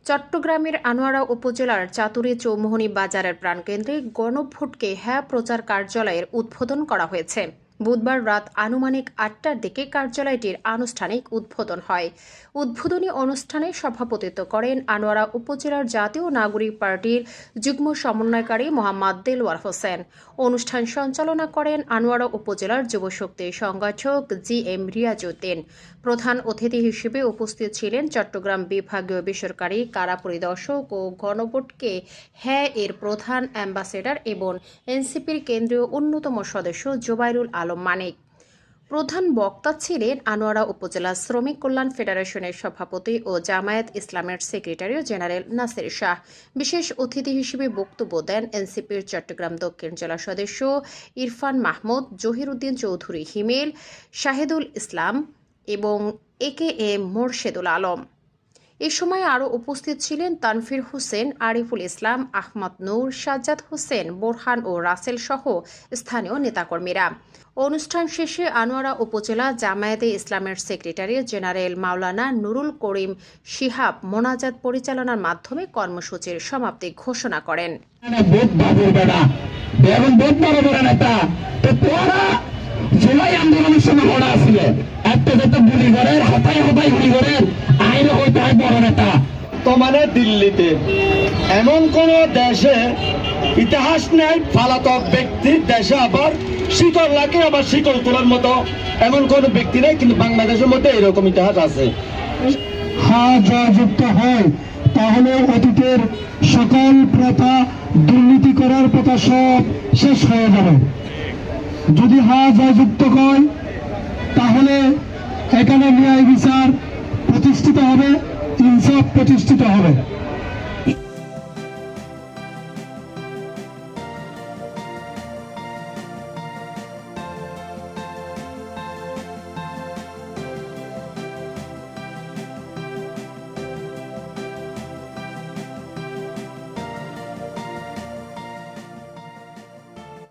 চট্টগ্রামের আনোয়ারা উপজেলার চাতুরী চৌমুহনী বাজারের প্রাণকেন্দ্রে গণভোটকে হ্যাঁ প্রচার কার্যালয়ের উদ্বোধন করা হয়েছে। বুধবার রাত আনুমানিক ৮টার দিকে কার্যালয়টির আনুষ্ঠানিক উদ্বোধন হয়। উদ্বোধনী অনুষ্ঠানে সভাপতিত্ব করেন আনোয়ারা উপজেলার জাতীয় নাগরিক পার্টির যুগ্ম সমন্বয়কারী মোহাম্মদ দেলোয়ার হোসেন। অনুষ্ঠান সঞ্চালনা করেন আনোয়ারা উপজেলার যুবশক্তি সংগঠক জি.এম. রিয়াজউদ্দিন। প্রধান অতিথি হিসেবে উপস্থিত ছিলেন চট্টগ্রাম বিভাগীয় বেসরকারি কারা পরিদর্শক ও গণভোটকে হ্যাঁ এর প্রধান অ্যাম্বাসেডর এবং এনসিপির কেন্দ্রীয় অন্যতম সদস্য জোবাইরুল আলম মানিক। প্রধান বক্তা ছিলেন আনোয়ারা উপজেলা শ্রমিক কল্যাণ ফেডারেশনের সভাপতি ও জামায়াত ইসলামের সেক্রেটারি জেনারেল নাসির শাহ। বিশেষ অতিথি হিসেবে বক্তব্য দেন এনসিপির চট্টগ্রাম দক্ষিণ জেলা সদস্য ইরফান মাহমুদ, জহিরুদ্দিন চৌধুরী হিমেল, শাহিদুল ইসলাম এবং এ.কে.এম. মোরশেদুল আলম। এ সময় আরও উপস্থিত ছিলেন তানফির হোসেন, আরিফুল ইসলাম, আহমদ নূর, সাজ্জাদ হোসেন, বোরহান ও রাসেল সহ স্থানীয় নেতাকর্মীরা। অনুষ্ঠান শেষে আনোয়ারা উপজেলা জামায়াতে ইসলামের সেক্রেটারি জেনারেল মাওলানা নুরুল করিম শিহাব মোনাজাত পরিচালনার মাধ্যমে কর্মসূচির সমাপ্তি ঘোষণা করেন। জুলাই আন্দোলনের সময় ওরা আসছিল একটা যেটা গুলি করে হতাই গুলি করে আইন হইতে হয় বড় নেতা। বর্তমানে দিল্লিতে এমন কোন দেশে ইতিহাস নেই, পলাতক ব্যক্তির দেশে আবার শিকড় লাগে, আবার শিকড় তোলার মতো এমন কোন ব্যক্তি নেই, কিন্তু বাংলাদেশের মধ্যে এরকম ইতিহাস আছে। হ্যাঁ জয়যুক্ত হয় তাহলে অতীতের সকল প্রথা, দুর্নীতি করার প্রথা সব শেষ হয়ে যাবে। যদি হ্যাঁ জয়যুক্ত হয় তাহলে এখানে ন্যায় বিচার প্রতিষ্ঠিত হবে, ইনসাফ প্রতিষ্ঠিত হবে।